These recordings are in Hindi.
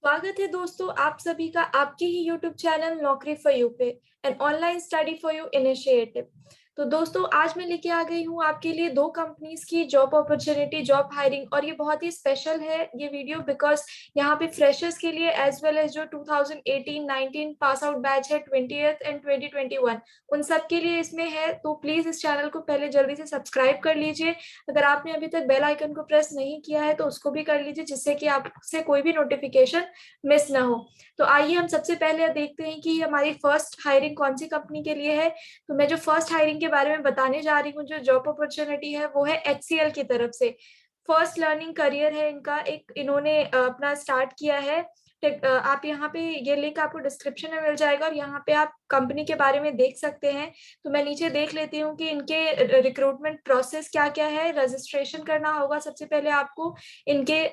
स्वागत है दोस्तों आप सभी का आपके ही YouTube चैनल नौकरी फॉर यू पे an online study for you initiative. तो दोस्तों आज मैं लेके आ गई हूँ आपके लिए दो कंपनीज की जॉब अपॉर्चुनिटी जॉब हायरिंग, और ये बहुत ही स्पेशल है ये वीडियो बिकॉज यहाँ पे फ्रेशर्स के लिए एज वेल एज जो 2018-19 पास आउट बैच है 20th एंड 2021 उन सब के लिए इसमें है। तो प्लीज इस चैनल को पहले जल्दी से सब्सक्राइब कर लीजिए। अगर आपने अभी तक बेल आइकन को प्रेस नहीं किया है तो उसको भी कर लीजिए, जिससे कि आपसे कोई भी नोटिफिकेशन मिस ना हो। तो आइए हम सबसे पहले देखते हैं कि हमारी फर्स्ट हायरिंग कौन सी कंपनी के लिए है। तो मैं जो फर्स्ट हायरिंग के बारे में बताने जा रही हूँ, जो जॉब अपॉर्चुनिटी है वो है HCL की तरफ से। फर्स्ट लर्निंग करियर है इनका, एक इन्होंने अपना स्टार्ट किया है। आप यहाँ पे ये लिंक आपको डिस्क्रिप्शन में मिल जाएगा और यहाँ पे आप कंपनी के बारे में देख सकते हैं। तो मैं नीचे देख लेती हूँ कि इनके रिक्रूटमेंट प्रोसेस क्या क्या है। रजिस्ट्रेशन करना होगा सबसे पहले आपको इनके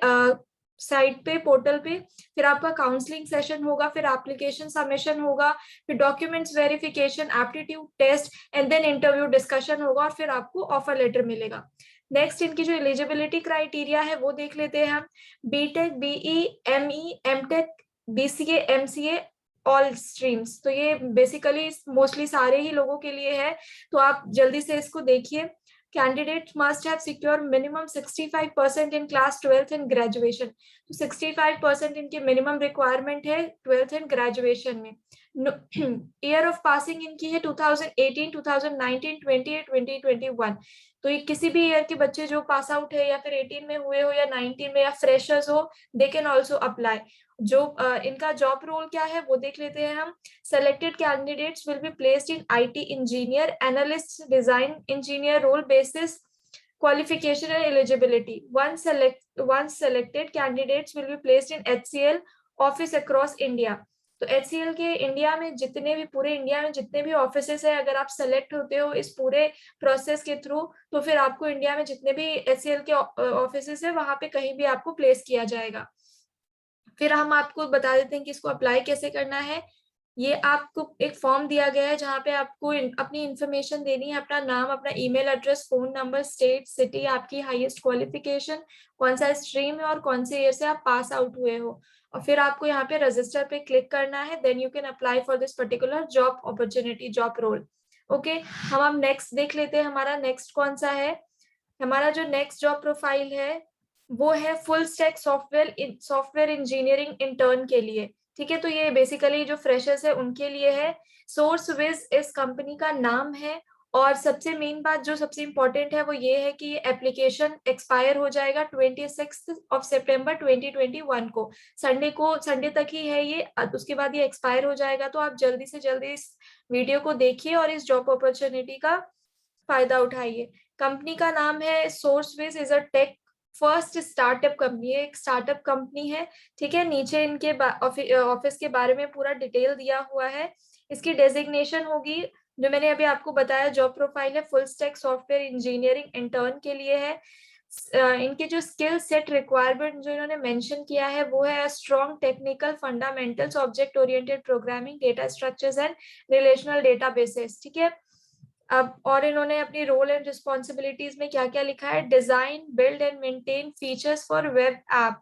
साइट पे, पोर्टल पे। फिर आपका काउंसलिंग सेशन होगा, फिर एप्लीकेशन सबमिशन होगा, फिर documents verification, aptitude test and then interview discussion होगा और फिर आपको ऑफर लेटर मिलेगा। नेक्स्ट इनकी जो एलिजिबिलिटी क्राइटेरिया है वो देख लेते हैं हम। BTech, BE, ME, MTech, BCA, MCA, all streams. तो ये बेसिकली मोस्टली सारे ही लोगों के लिए है। तो आप जल्दी से इसको देखिए। Candidates must have secured minimum 65% in class 12th and graduation। तो 65% इनकी मिनिमम रिक्वायरमेंट है 12th एंड ग्रेजुएशन में। ईयर ऑफ पासिंग इनकी है 2018, 2019, 20, 2021। तो ये किसी भी ईयर के बच्चे जो पास आउट है या फिर 18 में हुए हो या 19 में या फ्रेशर्स हो, दे कैन ऑल्सो अप्लाई। जो इनका जॉब रोल क्या है वो देख लेते हैं हम। Selected candidates will be placed in IT engineer, analyst, design engineer role basis, qualification and eligibility. Once selected, candidates will be placed in HCL office across India। तो HCL के इंडिया में जितने भी, पूरे इंडिया में जितने भी ऑफिसेस है, अगर आप सेलेक्ट होते हो इस पूरे प्रोसेस के थ्रू, तो फिर आपको इंडिया में जितने भी HCL के ऑफिसेस है वहां पे कहीं भी आपको प्लेस किया जाएगा। फिर हम आपको बता देते हैं कि इसको अप्लाई कैसे करना है। ये आपको एक फॉर्म दिया गया है जहाँ पे आपको अपनी इंफॉर्मेशन देनी है, अपना नाम, अपना email address, phone number, state, city, आपकी हाईएस्ट क्वालिफिकेशन, कौन सा स्ट्रीम है और कौन से ईयर से आप पास आउट हुए हो। और फिर आपको यहाँ पे रजिस्टर पे क्लिक करना है। Then you can apply for this particular job opportunity, job role. Okay, हम अब नेक्स्ट देख लेते हैं हमारा नेक्स्ट कौन सा है। हमारा जो नेक्स्ट जॉब प्रोफाइल है वो है full stack software engineering intern के लिए। ठीक है, तो ये बेसिकली जो फ्रेशर्स है उनके लिए है। सोर्स विज इस कंपनी का नाम है। और सबसे मेन बात जो सबसे इम्पोर्टेंट है वो ये है कि ये एप्लीकेशन एक्सपायर हो जाएगा 26 सितंबर 2021 को। संडे तक ही है ये, उसके बाद ये एक्सपायर हो जाएगा। तो आप जल्दी से जल्दी इस वीडियो को देखिए और इस जॉब अपॉर्चुनिटी का फायदा उठाइए। कंपनी का नाम है Sourcewiz, is a tech first startup company है, एक स्टार्टअप कंपनी है। ठीक है, नीचे इनके ऑफिस के बारे में पूरा डिटेल दिया हुआ है। इसकी डेजिग्नेशन होगी जो मैंने अभी आपको बताया, जॉब प्रोफाइल है full stack software engineering intern के लिए है। इनके जो स्किल सेट रिक्वायरमेंट जो इन्होंने मेंशन किया है वो है strong technical fundamentals, object oriented programming, data structures and relational databases. ठीक है, अब और इन्होंने अपनी रोल एंड रिस्पॉन्सिबिलिटीज में क्या क्या लिखा है। Design, build and maintain features for web app,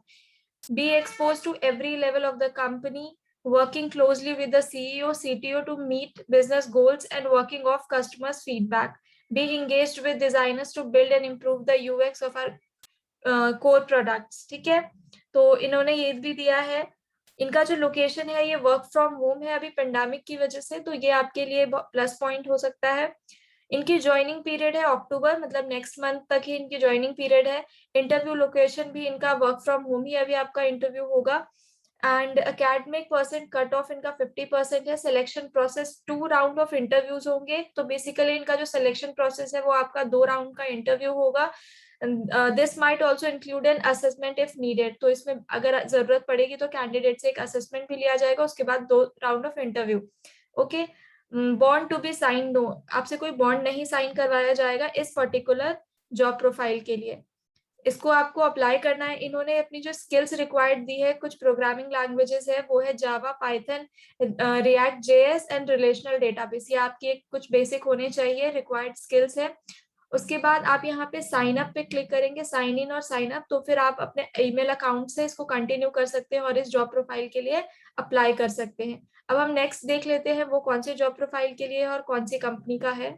be expose to every level of the company, working closely with the CEO, CTO to meet business goals and working off customers' feedback. Be engaged with designers to build and improve the UX of our core products। ठीक है, तो इन्होंने ये भी दिया है। इनका जो लोकेशन है ये वर्क फ्रॉम होम है अभी पेंडेमिक की वजह से, तो ये आपके लिए प्लस पॉइंट हो सकता है। इनकी ज्वाइनिंग पीरियड है अक्टूबर, मतलब नेक्स्ट मंथ तक ही इनकी ज्वाइनिंग पीरियड है। इंटरव्यू लोकेशन भी इनका वर्क फ्रॉम होम ही अभी आपका इंटरव्यू होगा। And academic percent cut off इनका 50% है। Selection process 2 round of interviews होंगे। तो बेसिकली इनका जो सिलेक्शन प्रोसेस है वो आपका 2 राउंड का इंटरव्यू होगा। This might also include an assessment if needed. तो इसमें अगर जरूरत पड़ेगी तो कैंडिडेट से एक असेसमेंट भी लिया जाएगा, उसके बाद 2 round of interview. Okay, bond to be sign, no, आपसे कोई बॉन्ड नहीं साइन करवाया जाएगा इस पर्टिकुलर जॉब प्रोफाइल के लिए। इसको आपको अप्लाई करना है। इन्होंने अपनी जो स्किल्स रिक्वायर्ड दी है, कुछ प्रोग्रामिंग लैंग्वेजेस है, वो है Java, Python, React JS and relational database. ये आपके कुछ बेसिक होने चाहिए, रिक्वायर्ड स्किल्स है। उसके बाद आप यहाँ पे साइन अप पे क्लिक करेंगे, साइन इन और साइन अप, तो फिर आप अपने ईमेल अकाउंट से इसको कंटिन्यू कर सकते हैं और इस जॉब प्रोफाइल के लिए अप्लाई कर सकते हैं। अब हम नेक्स्ट देख लेते हैं वो कौन से जॉब प्रोफाइल के लिए है और कौन सी कंपनी का है।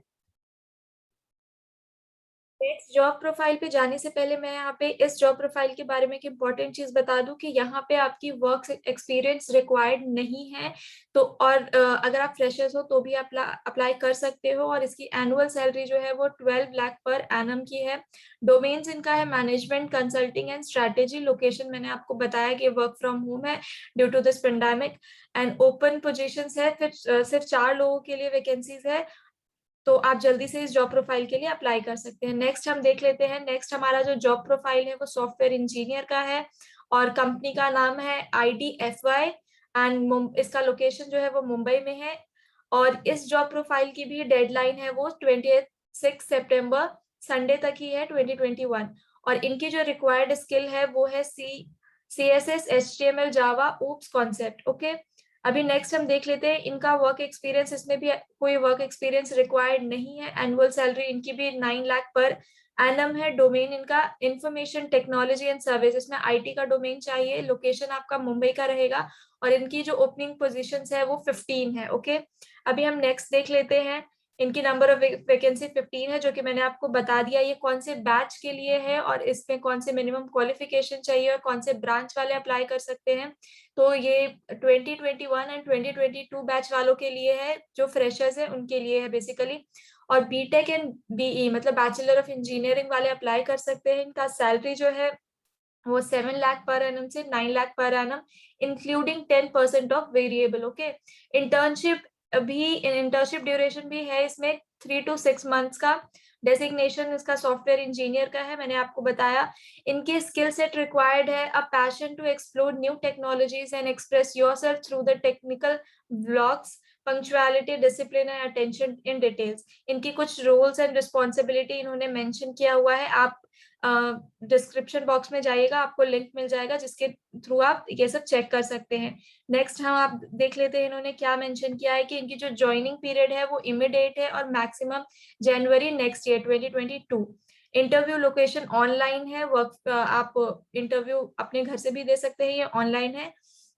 नेक्स्ट जॉब प्रोफाइल पे जाने से पहले मैं यहाँ पे इस जॉब प्रोफाइल के बारे में एक इम्पोर्टेंट चीज बता दूं कि यहाँ पे आपकी वर्क एक्सपीरियंस रिक्वायर्ड नहीं है। तो और अगर आप फ्रेशर्स हो तो भी आप अप्लाई कर सकते हो, और इसकी एनुअल सैलरी जो है वो 12 लाख पर एनम की है। डोमेन्स इनका है management, consulting and strategy. Location मैंने आपको बताया कि वर्क फ्रॉम होम है due to this pandemic. And open position है, फिर सिर्फ 4 लोगों के लिए वैकेंसीज है, तो आप जल्दी से इस जॉब प्रोफाइल के लिए अप्लाई कर सकते हैं। नेक्स्ट हम देख लेते हैं। नेक्स्ट हमारा जो जॉब प्रोफाइल है वो सॉफ्टवेयर इंजीनियर का है, और कंपनी का नाम है IDFY, एंड इसका लोकेशन जो है वो मुंबई में है। और इस जॉब प्रोफाइल की भी डेडलाइन है वो 26 सितंबर, संडे तक ही है 2021। और इनकी जो रिक्वायर्ड स्किल है वो है CSS, HTML, जावा, ऊप्स कॉन्सेप्ट। ओके, अभी नेक्स्ट हम देख लेते हैं इनका वर्क एक्सपीरियंस। इसमें भी कोई वर्क एक्सपीरियंस रिक्वायर्ड नहीं है। एनुअल सैलरी इनकी भी 9 लाख पर एनम है। डोमेन इनका इंफॉर्मेशन टेक्नोलॉजी एंड सर्विस, इसमें IT का डोमेन चाहिए। लोकेशन आपका मुंबई का रहेगा, और इनकी जो ओपनिंग पोजीशंस है वो 15 है। ओके, अभी हम नेक्स्ट देख लेते हैं। इनकी नंबर ऑफ वैकेंसी 15 है, जो कि मैंने आपको बता दिया ये कौन से बैच के लिए है और इसमें कौन से मिनिमम क्वालिफिकेशन चाहिए और कौन से ब्रांच वाले अप्लाई कर सकते हैं। तो ये 2021 एंड 2022 बैच वालों के लिए है, जो फ्रेशर्स है उनके लिए है बेसिकली। और BTech एंड BE मतलब बैचलर ऑफ इंजीनियरिंग वाले अप्लाई कर सकते हैं। इनका सैलरी जो है वो 7 लाख पर एनम से 9 lakh per annum, including 10% of variable. Okay, internship internship duration भी है इसमें 3 to 6 मंथ्स का। डेजिग्नेशन इसका सॉफ्टवेयर इंजीनियर का है, मैंने आपको बताया। इनके स्किल सेट रिक्वायर्ड है a passion to explore new technologies and express yourself through the technical blogs, punctuality, discipline and attention in details. इनकी कुछ रोल्स एंड रिस्पॉन्सिबिलिटी इन्होंने मेंशन किया हुआ है। आप डिस्क्रिप्शन बॉक्स में जाइएगा, आपको लिंक मिल जाएगा जिसके थ्रू आप ये सब चेक कर सकते हैं। नेक्स्ट हम आप देख लेते हैं इन्होंने क्या मेंशन किया है कि इनकी जो ज्वाइनिंग पीरियड है वो इमीडिएट है और मैक्सिमम जनवरी next year 2022। Interview location online है। वर्क आप इंटरव्यू अपने घर से भी दे सकते हैं, ये ऑनलाइन है।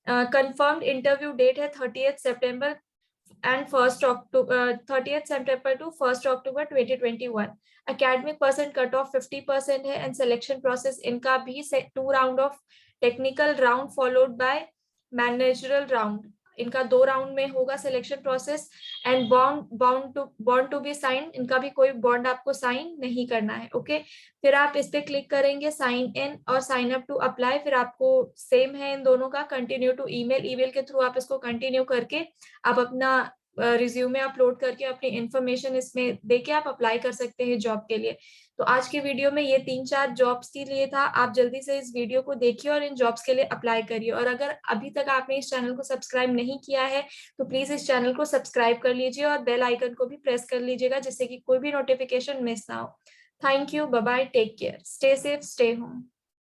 कंफर्म्ड इंटरव्यू डेट है 30th September and 1st October, 30th September to 1st October 2021। Academic percent cut off 50% है। एंड सिलेक्शन प्रोसेस इनका भी 2 round of technical round followed by managerial round. इनका 2 राउंड में होगा selection process. And bond to be sign, इनका भी कोई बॉन्ड आपको साइन नहीं करना है। ओके, फिर आप इस पे क्लिक करेंगे साइन इन और साइन अप टू अप्लाई। फिर आपको सेम है इन दोनों का, कंटिन्यू टू ईमेल के थ्रू आप इसको कंटिन्यू करके आप अपना रिज्यूमे अपलोड करके अपनी इंफॉर्मेशन इसमें देके आप अप्लाई कर सकते हैं जॉब के लिए। तो आज के वीडियो में ये 3-4 जॉब्स के लिए था। आप जल्दी से इस वीडियो को देखिए और इन जॉब्स के लिए अप्लाई करिए। और अगर अभी तक आपने इस चैनल को सब्सक्राइब नहीं किया है तो प्लीज इस चैनल को सब्सक्राइब कर लीजिए और बेल आइकन को भी प्रेस कर लीजिएगा, जिससे कि कोई भी नोटिफिकेशन मिस ना हो। Thank you, bye bye, take care, stay safe, stay home.